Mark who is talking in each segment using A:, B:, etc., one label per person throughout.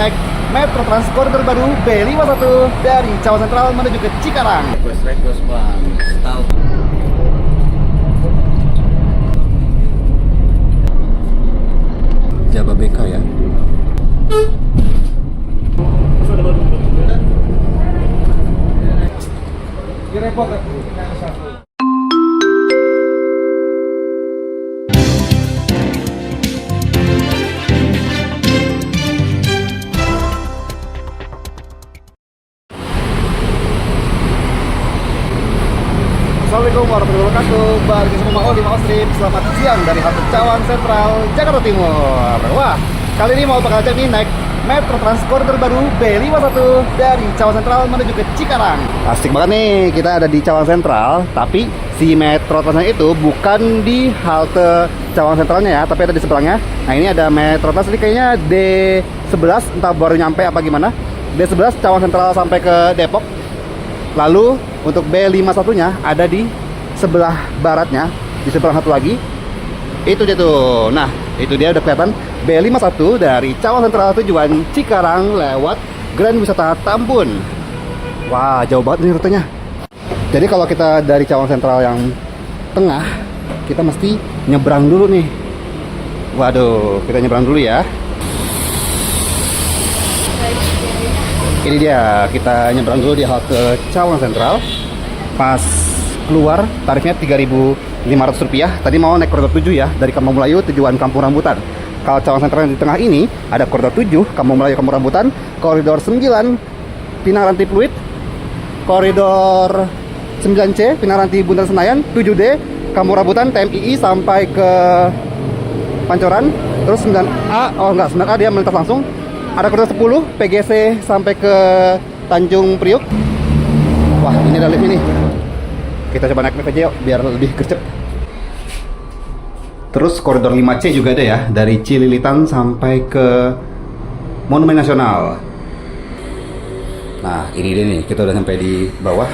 A: naik Metro Trans koridor baru B51 dari Cawang Sentral menuju ke Cikarang.
B: Request bang, tahu.
A: Jababeka ya. Assalamualaikum warahmatullahi wabarakatuh. Bagi semua Mau di Mau Strip, selamat siang dari halte Cawang Sentral, Jakarta Timur. Wah, kali ini mau bakal ajak nih naik Metro Trans koridor baru B51 dari Cawang Sentral menuju ke Cikarang. Asik banget nih, kita ada di Cawang Sentral, tapi si Metro Transnya itu bukan di halte Cawang Sentralnya ya, tapi ada di sebelahnya. Nah, ini ada Metro Trans, ini kayaknya D11, entah baru nyampe apa gimana. D11 Cawang Sentral sampai ke Depok. Lalu untuk B51-nya ada di sebelah baratnya, di sebelah satu lagi. Itu dia tuh. Nah, itu dia udah kelihatan B51 dari Cawang Sentral tujuan Cikarang lewat Grand Wisata Tambun. Wah, jauh banget nih rutenya. Jadi kalau kita dari Cawang Sentral yang tengah, kita mesti nyebrang dulu nih. Waduh, kita nyebrang dulu ya. Ini dia, kita nyebrang dulu di halte Cawang Sentral. Pas keluar tarifnya Rp3.500. Tadi mau naik koridor 7 ya, dari Kampung Melayu tujuan Kampung Rambutan. Kalau Cawang Sentral yang di tengah ini ada koridor 7 Kampung Melayu Kampung Rambutan, koridor 9 Pinaranti Pluit, koridor 9C Pinaranti Bundaran Senayan, 7D Kampung Rambutan TMII sampai ke Pancoran, terus 9A, oh enggak, 9A dia melintas langsung. Ada koridor 10 PGC sampai ke Tanjung Priuk. Wah, ini ada lift ini. Kita coba naik lift aja yuk, biar lebih gercep. Terus koridor 5C juga ada ya, dari Cililitan sampai ke Monumen Nasional. Nah, ini dia nih, kita udah sampai di bawah.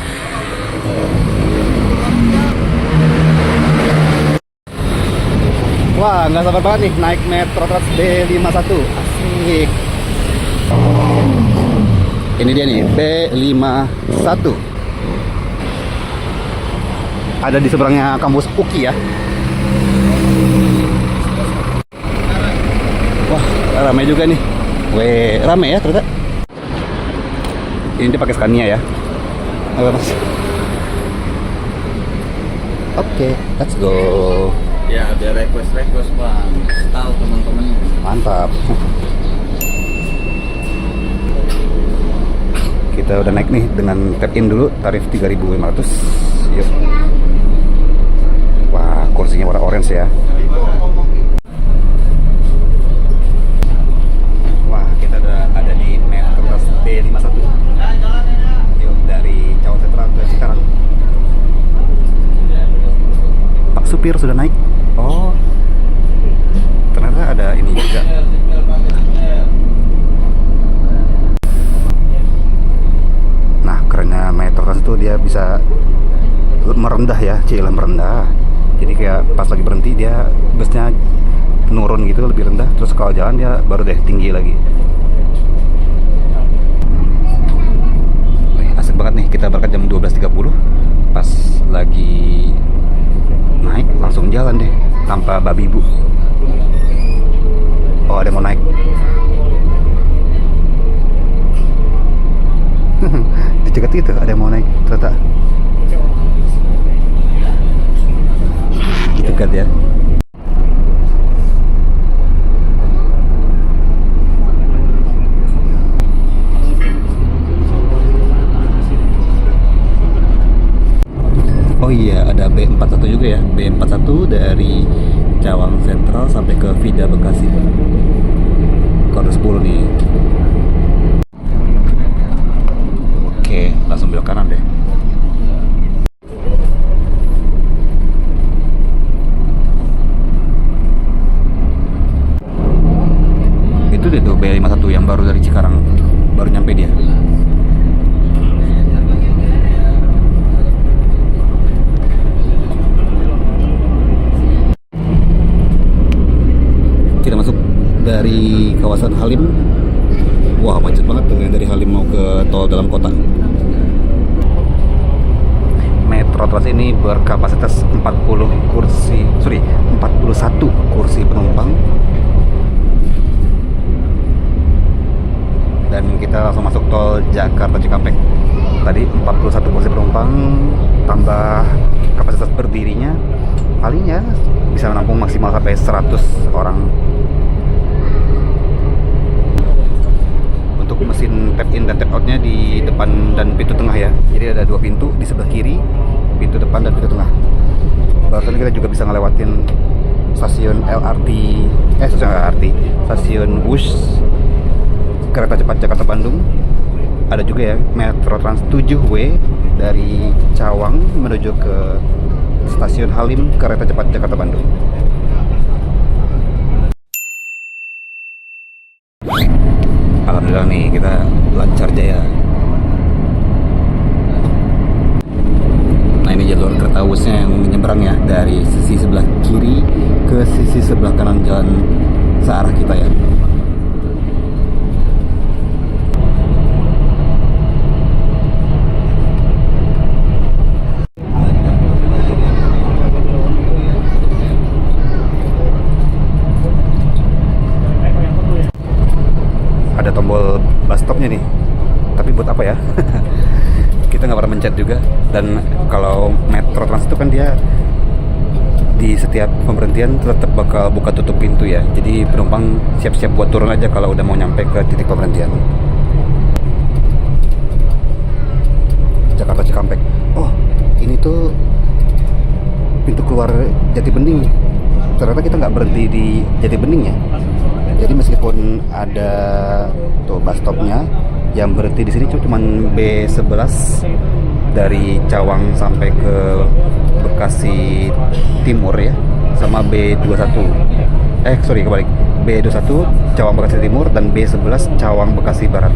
A: Wah, nggak sabar banget nih naik Metro Trans B51. Asik. Ini dia nih, B51. Ada di seberangnya kampus UKI ya. Wah, ramai juga nih. Weh, ramai ya ternyata. Ini dia pakai Scania ya. Halo Mas. Oke, let's go.
B: Ya, biar request bang, tahu teman-temannya.
A: Mantap. Kita udah naik nih dengan tap in dulu, tarif 3.500. Yuk. Wah, kursinya warna orange ya. Wah, kita udah ada di Metro Trans B51. Yuk, dari Cawang Sentral ke Cikarang. Pak supir sudah naik. Oh, ternyata ada ini juga. Nah, kerennya Metro Trans itu dia bisa merendah ya, cilah merendah. Jadi kayak pas lagi berhenti dia busnya nurun gitu, lebih rendah. Terus kalau jalan dia baru deh tinggi lagi. Asik banget nih, kita berangkat jam 12.30. Pas lagi naik langsung jalan deh tanpa babi ibu. Oh, ada mau naik. Dicegat gitu, ada yang mau naik ternyata. Dekat ya. Oh iya, ada B41 juga ya. B41 dari Cawang Sentral sampai ke Vida Bekasi. Koridor 10 nih. Oke, langsung belok kanan deh. Itu deh tuh B51 yang baru dari Cikarang, baru nyampe dia. Kita masuk dari kawasan Halim. Wah, macet banget tuh yang dari Halim mau ke tol dalam kota. Metro Trans ini berkapasitas 41 kursi penumpang. Dan kita langsung masuk tol Jakarta Cikampek. Tadi 41 kursi penumpang tambah kapasitas berdirinya, palingnya bisa menampung maksimal sampai 100 orang. Untuk mesin tap in dan tap outnya di depan dan pintu tengah ya. Jadi ada dua pintu di sebelah kiri, pintu depan dan pintu tengah. Barusan kita juga bisa ngelewatin stasiun stasiun Wush, kereta cepat Jakarta Bandung. Ada juga ya Metro Trans 7W dari Cawang menuju ke stasiun Halim, kereta cepat Jakarta Bandung. Alhamdulillah nih kita lancar jaya. Nah, ini jalur kereta Wushnya yang menyeberang ya dari sisi sebelah kiri ke sisi sebelah kanan jalan searah kita ya. Ada tombol bus stopnya nih, tapi buat apa ya? Kita nggak pernah mencet juga. Dan kalau Metro Trans itu kan dia di setiap pemberhentian tetap bakal buka tutup pintu ya, jadi penumpang siap-siap buat turun aja kalau udah mau nyampe ke titik pemberhentian. Jakarta Cikampek. Oh, ini tuh pintu keluar Jati Bening. Ternyata kita nggak berhenti di Jati Bening ya. Jadi meskipun ada tuh bus stopnya, yang berhenti di sini cuma B11 dari Cawang sampai ke Bekasi Timur ya, sama B21. Kebalik. B21 Cawang Bekasi Timur dan B11 Cawang Bekasi Barat.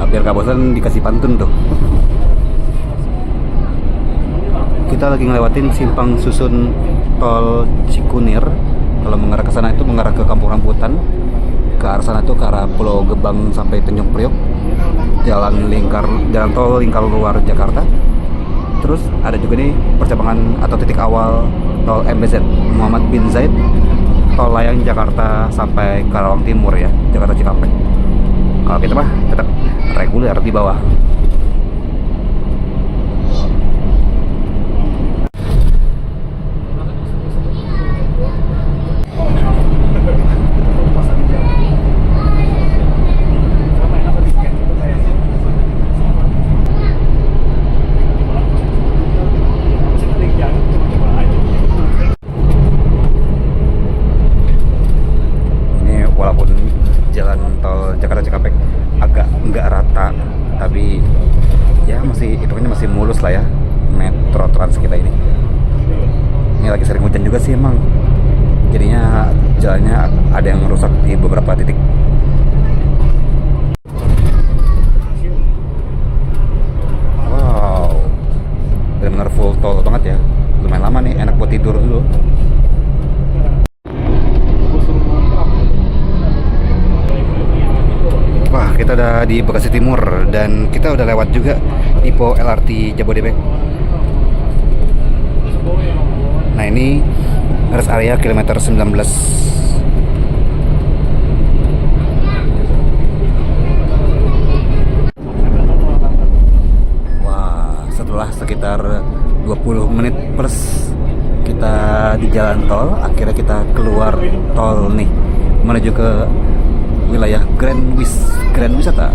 A: Biar gak bosan dikasih pantun tuh. Kita lagi ngelewatin simpang susun tol Cikunir. Kalau mengarah ke sana itu mengarah ke Kampung Rambutan. Ke arah sana tuh ke arah Pulau Gebang sampai Tanjung Priok. Jalan tol lingkar luar Jakarta. Terus ada juga nih percabangan atau titik awal tol MBZ Muhammad bin Zaid, tol layang Jakarta sampai Karawang Timur ya, Jakarta Cikampek. Kalau kita mah tetap reguler di bawah. Ini walaupun jalan tol Jakarta Cikampek agak nggak rata, tapi ya masih hitungannya masih mulus lah ya Metro Trans kita ini. Ini lagi sering hujan juga sih emang, jadinya jalannya ada yang rusak di beberapa titik. Wow, benar-benar full tol banget ya. Lumayan lama nih, enak buat tidur dulu. Wah, kita udah di Bekasi Timur dan kita udah lewat juga Depo LRT Jabodebek. Nah, ini rest area kilometer 19. Wah, setelah sekitar 20 menit plus kita di jalan tol, akhirnya kita keluar tol nih menuju ke wilayah Grand Wisata.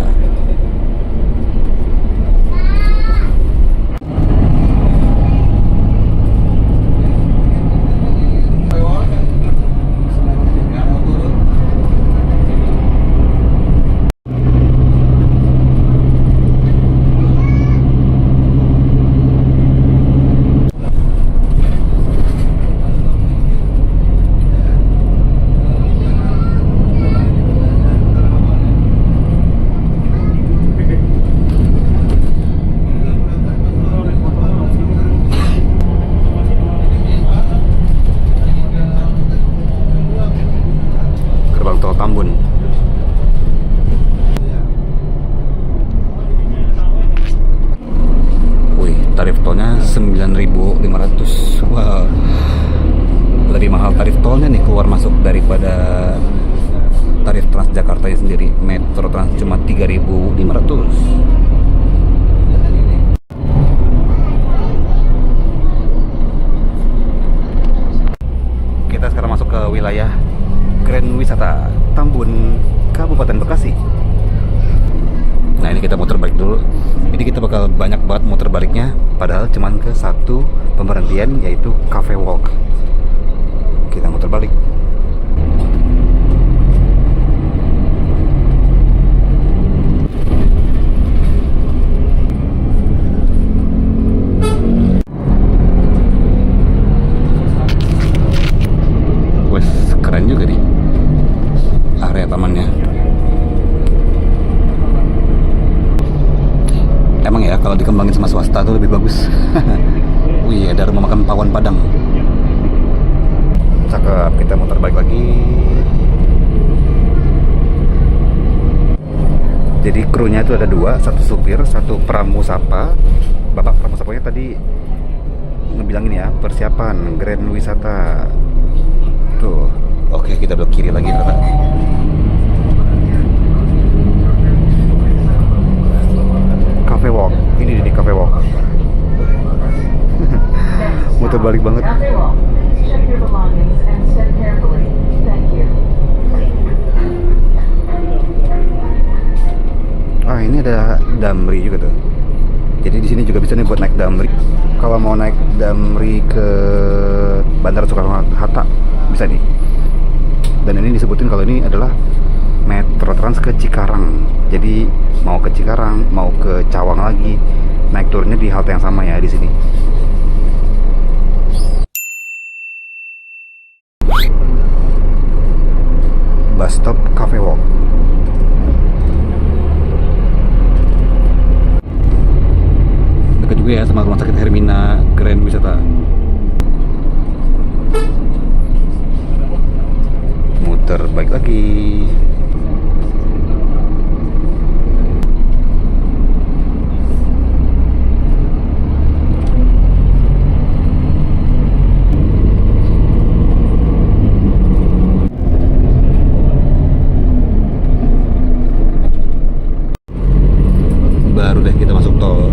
A: daripada tarif Transjakarta sendiri. Metro Trans cuma 3.500. Kita sekarang masuk ke wilayah Grand Wisata Tambun, Kabupaten Bekasi. Nah, ini kita muter balik dulu. Ini kita bakal banyak banget muter baliknya, padahal cuman ke satu pemberhentian, yaitu Cafe Walk. Kita muter balik. Wes, keren juga nih area tamannya. Emang ya kalau dikembangin sama swasta tuh lebih bagus. Wih, ada rumah makan pawon Padang. Cakep, kita muter balik lagi. Jadi krunya itu ada dua, satu supir, satu pramusapa. Bapak pramusapanya tadi ngebilangin ya, persiapan Grand Wisata. Tuh, oke, kita belok kiri lagi ternyata. Cafe Walk, ini di Cafe Walk. Muter balik banget. Ah, ini ada Damri juga tuh. Jadi di sini juga bisa nih buat naik Damri. Kalau mau naik Damri ke Bandara Soekarno-Hatta bisa nih. Dan ini disebutin kalau ini adalah Metro Trans ke Cikarang. Jadi mau ke Cikarang, mau ke Cawang lagi, naik turunnya di halte yang sama ya di sini. Bus stop Cafe Walk. Dekat juga ya sama Rumah Sakit Hermina Grand Wisata. Muter balik lagi. Baru deh kita masuk tol.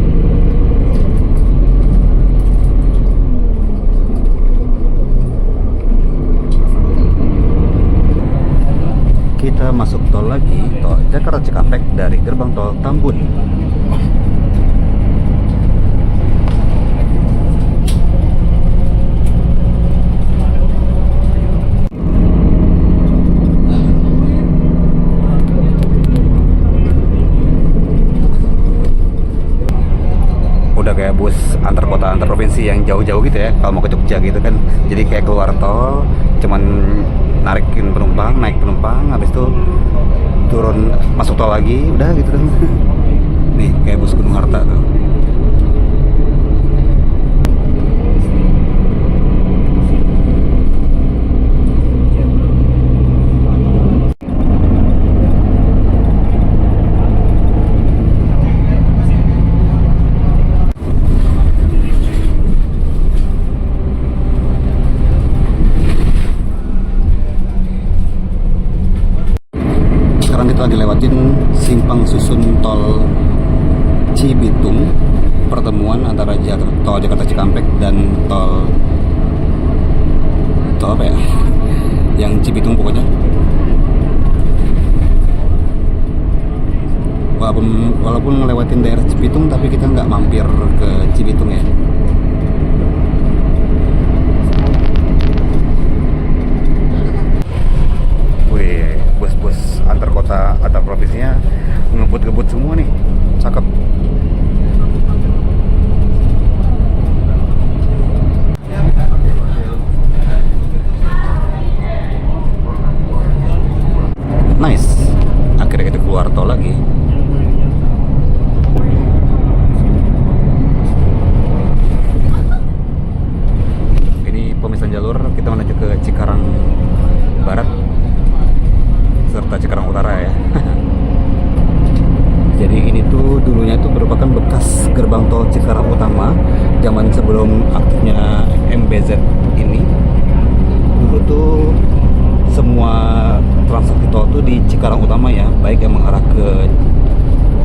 A: Kita masuk tol lagi, tol Jakarta Cikampek dari gerbang tol Tambun. Udah kayak bus antar kota antar provinsi yang jauh-jauh gitu ya, kalau mau ke Jogja gitu kan. Jadi kayak keluar tol cuman narikin penumpang, naik penumpang, habis itu turun masuk tol lagi, udah gitu kan. Nih kayak bus Gunung Harta tuh. Sekarang kita lagi lewatin simpang susun tol Cibitung, pertemuan antara tol Jakarta Cikampek dan tol apa ya, yang Cibitung pokoknya. Walaupun ngelewatin daerah Cibitung, tapi kita nggak mampir ke Cibitung ya. Wih, bus-bus antar kota, antar provinsinya ngebut-ngebut semua nih, cakep. Nice, akhirnya kita keluar tol lagi. Ini pemisahan jalur, kita menuju ke Cikarang Barat serta Cikarang Utara ya. Jadi ini tuh dulunya itu merupakan bekas gerbang tol Cikarang Utama zaman sebelum aktifnya MBZ ini. Dulu tuh semua
C: Cikarang utama ya, baik yang mengarah ke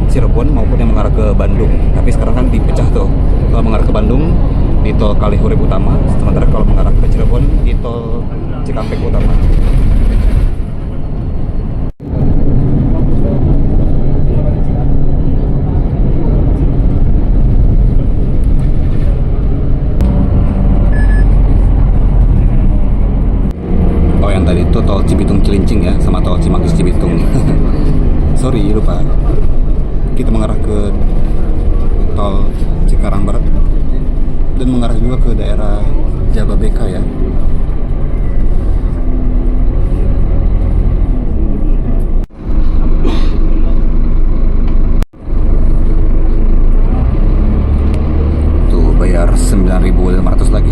C: Cirebon maupun yang mengarah ke Bandung. Tapi sekarang kan dipecah tuh. Kalau mengarah ke Bandung di tol Kalihurip utama, sementara kalau mengarah ke Cirebon di tol Cikampek utama. Oh, yang tadi itu tol Cibitung Cilincing ya, sama tol Cimanggis Cibitung. Sorry, lupa. Kita mengarah ke tol Cikarang Barat dan mengarah juga ke daerah Jababeka ya. Tuh bayar 9.500 lagi.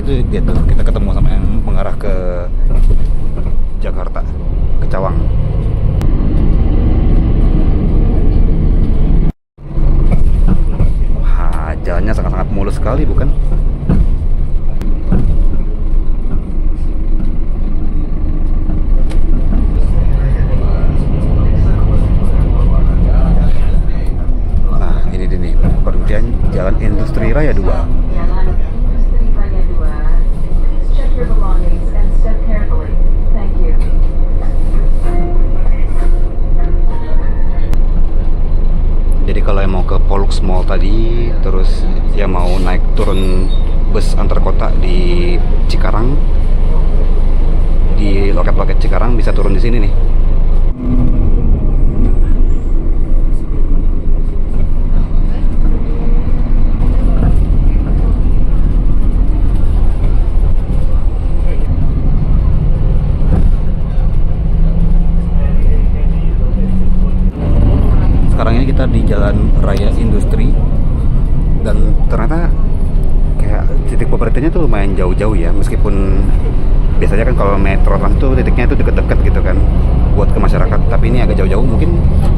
C: Dia tuh kita ketemu sama yang mengarah ke Jakarta, ke Cawang. Wah, jalannya sangat-sangat mulus sekali, bukan? Nah, ini dia nih, perhentian Jalan Industri Raya 2.
D: Your belongings and step carefully. Thank you.
C: Jadi kalau yang mau ke Polux Mall tadi, terus yang mau naik turun bus antar kota di Cikarang, di loket-loket Cikarang bisa turun di sini nih. Sekarang ini kita di Jalan Raya Industri dan ternyata kayak titik pemerintahnya tuh lumayan jauh-jauh ya, meskipun biasanya kan kalau Metro Trans tuh titiknya itu deket-deket gitu kan buat ke masyarakat, tapi ini agak jauh-jauh,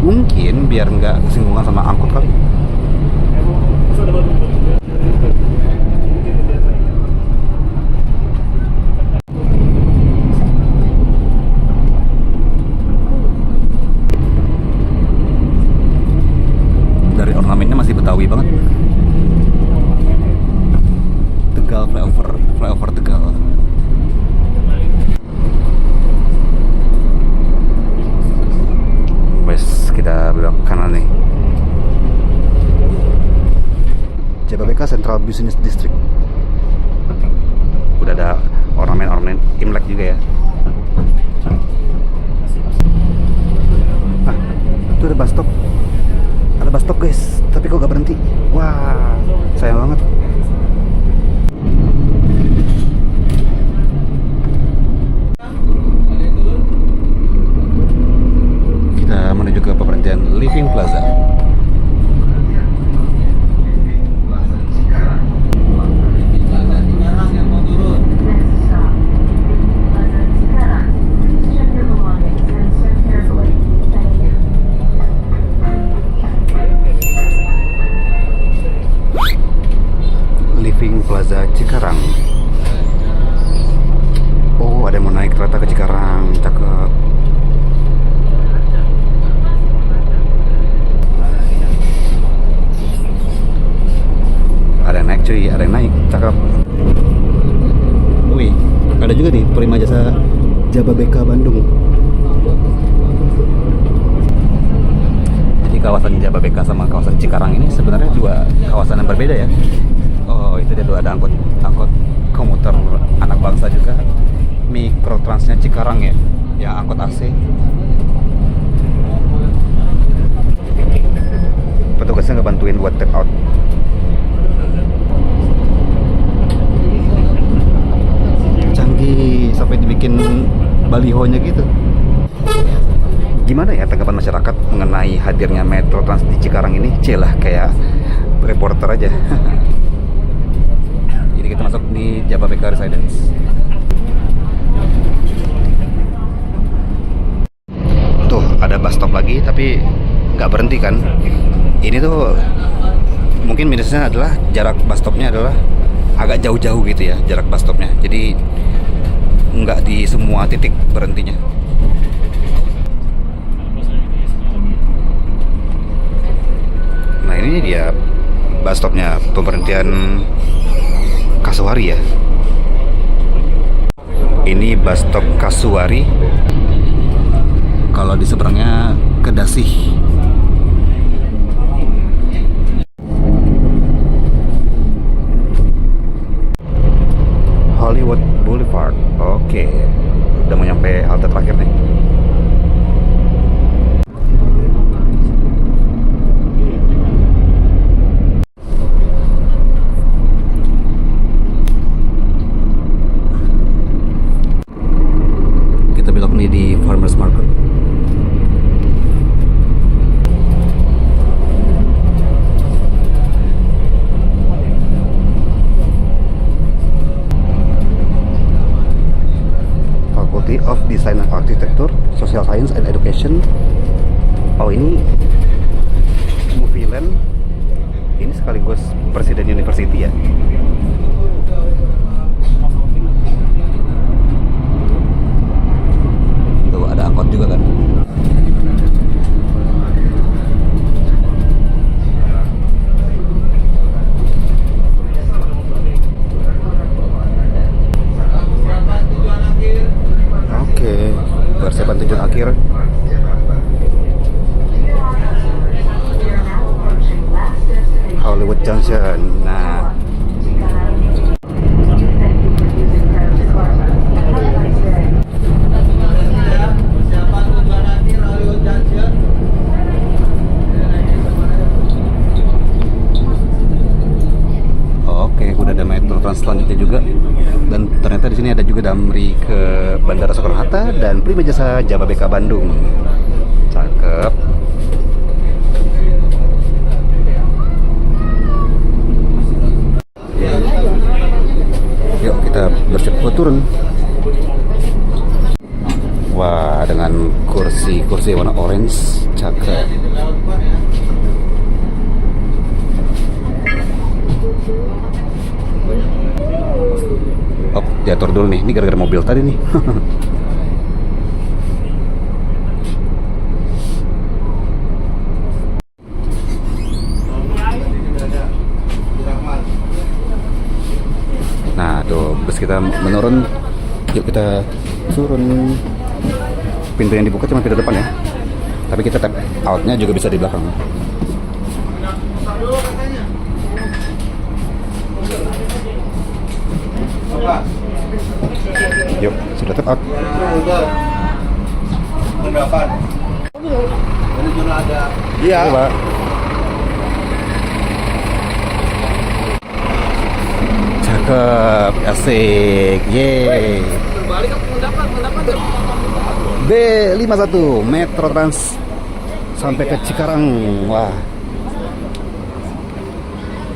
C: mungkin biar nggak kesinggungan sama angkut kali. Dari ornamennya masih Betawi banget. Tegal flyover Tegal. Wes, kita belok kanan nih. Jababeka Central Business District. Udah ada ornamen Imlek juga ya. Ah, itu ada bus stop. Ada bus stop guys, tapi kok gak berhenti? Wah, sayang banget. Kita menuju ke pemberhentian Living Plaza.
D: Next stop. Plaza Cikarang. Please check your belongings and step carefully. Thank you.
C: Living Plaza Cikarang. Oh, ada yang mau naik kereta ke Cikarang, cakep. Ada yang naik cuy, ada yang naik, cakep. Wih, ada juga nih Prima Jasa Jababeka Bandung. Jadi kawasan Jababeka sama kawasan Cikarang ini sebenarnya dua kawasan yang berbeda ya. Oh, itu dia tuh ada angkot komuter anak bangsa juga. Mikrotransnya Cikarang ya, yang angkot AC. Petugasnya ngebantuin buat tap out. Canggih sampai dibikin balihonya gitu. Gimana ya tanggapan masyarakat mengenai hadirnya Metro Trans di Cikarang ini? Celah kayak reporter aja. Jadi kita masuk di Jababeka Residence. Tuh ada bus stop lagi, tapi nggak berhenti kan? Ini tuh mungkin minusnya adalah jarak bus stopnya adalah agak jauh-jauh gitu ya, jarak bus stopnya. Jadi nggak di semua titik berhentinya. Nah ini dia bus stopnya, pemberhentian Kasuari ya. Ini bus stop Kasuari. Kalau di seberangnya Kedasih. Hollywood Boulevard. Oke, udah mau nyampe halte terakhir nih. Kita belok nih di Farmers Market. Faculty of Design and Architecture, Social Science and Education. Oh ini Movie Land. Ini sekaligus Presiden University ya. Tuh ada angkot juga kan. Oke, persiapan tujuan akhir. Hollywood Junction. Nah, oke, udah ada Metro Trans selanjutnya juga. Dan ternyata di sini ada juga Damri ke Bandara Soekarno-Hatta dan Prima Jasa Jababeka Bandung. Cakep. Yuk kita bersiap buat turun. Wah, dengan kursi warna orange, cakep. Oh, diatur dulu nih. Ini gara-gara mobil tadi nih. Nah, tuh bus kita menurun. Yuk kita turun. Pintu yang dibuka cuma pintu depan ya. Tapi kita tap out-nya juga bisa di belakang. Yuk, sudah tap out. Iya, Pak. Cakep, asik, yeay. B51 Metro Trans sampai ke Cikarang. Wah,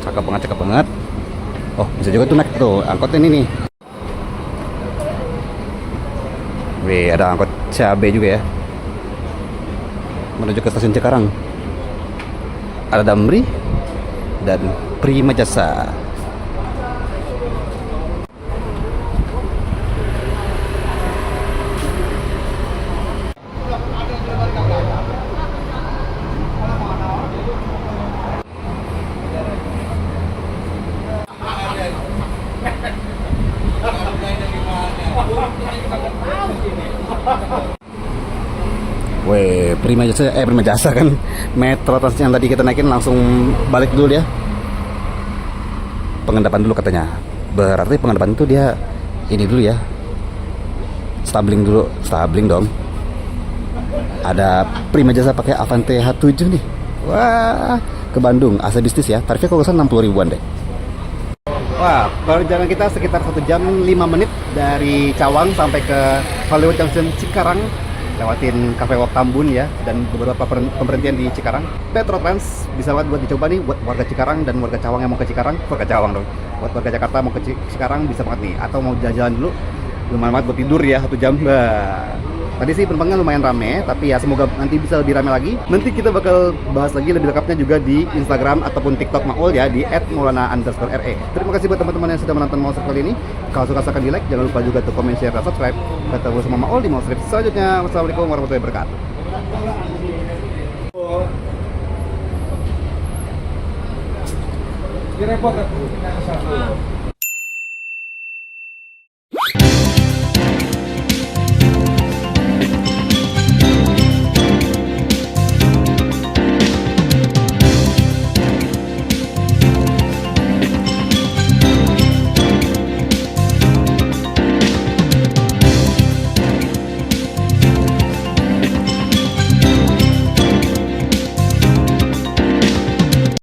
C: cakep banget. Oh, bisa juga tuh naik tuh angkot ini nih. Wih, ada angkot cabe juga ya, menuju ke stasiun Cikarang. Ada Damri dan Prima Jasa. Weh, Prima Jasa kan Metro Trans yang tadi kita naikin langsung balik dulu dia. Pengendapan dulu katanya. Berarti pengendapan itu dia ini dulu ya. Stabling dong. Ada Prima Jasa pakai Avante H7 nih. Wah, ke Bandung, AC bisnis ya. Tarifnya kalau nggak salah 60 ribuan deh. Wah, perjalanan kita sekitar 1 jam 5 menit dari Cawang sampai ke Hollywood Junction Cikarang. lewatin Cafe Walk Tambun ya, dan beberapa pemberhentian di Cikarang. Metro Trans bisa banget buat dicoba nih buat warga Cikarang dan warga Cawang yang mau ke Cikarang, warga Cawang dong. Buat warga Jakarta mau ke Cikarang bisa banget nih, atau mau jalan-jalan dulu, lumayan banget buat tidur ya 1 jam. Tadi sih penumpangnya lumayan rame, tapi ya semoga nanti bisa lebih rame lagi. Nanti kita bakal bahas lagi lebih lengkapnya juga di Instagram ataupun TikTok Maul ya, di @maulana_re. Terima kasih buat teman-teman yang sudah menonton Maul Strip kali ini. Kalau suka silahkan di like, jangan lupa juga untuk komen, share, dan subscribe. Ketemu sama Maul di Maul Strip selanjutnya. Wassalamualaikum warahmatullahi wabarakatuh.
A: Direpot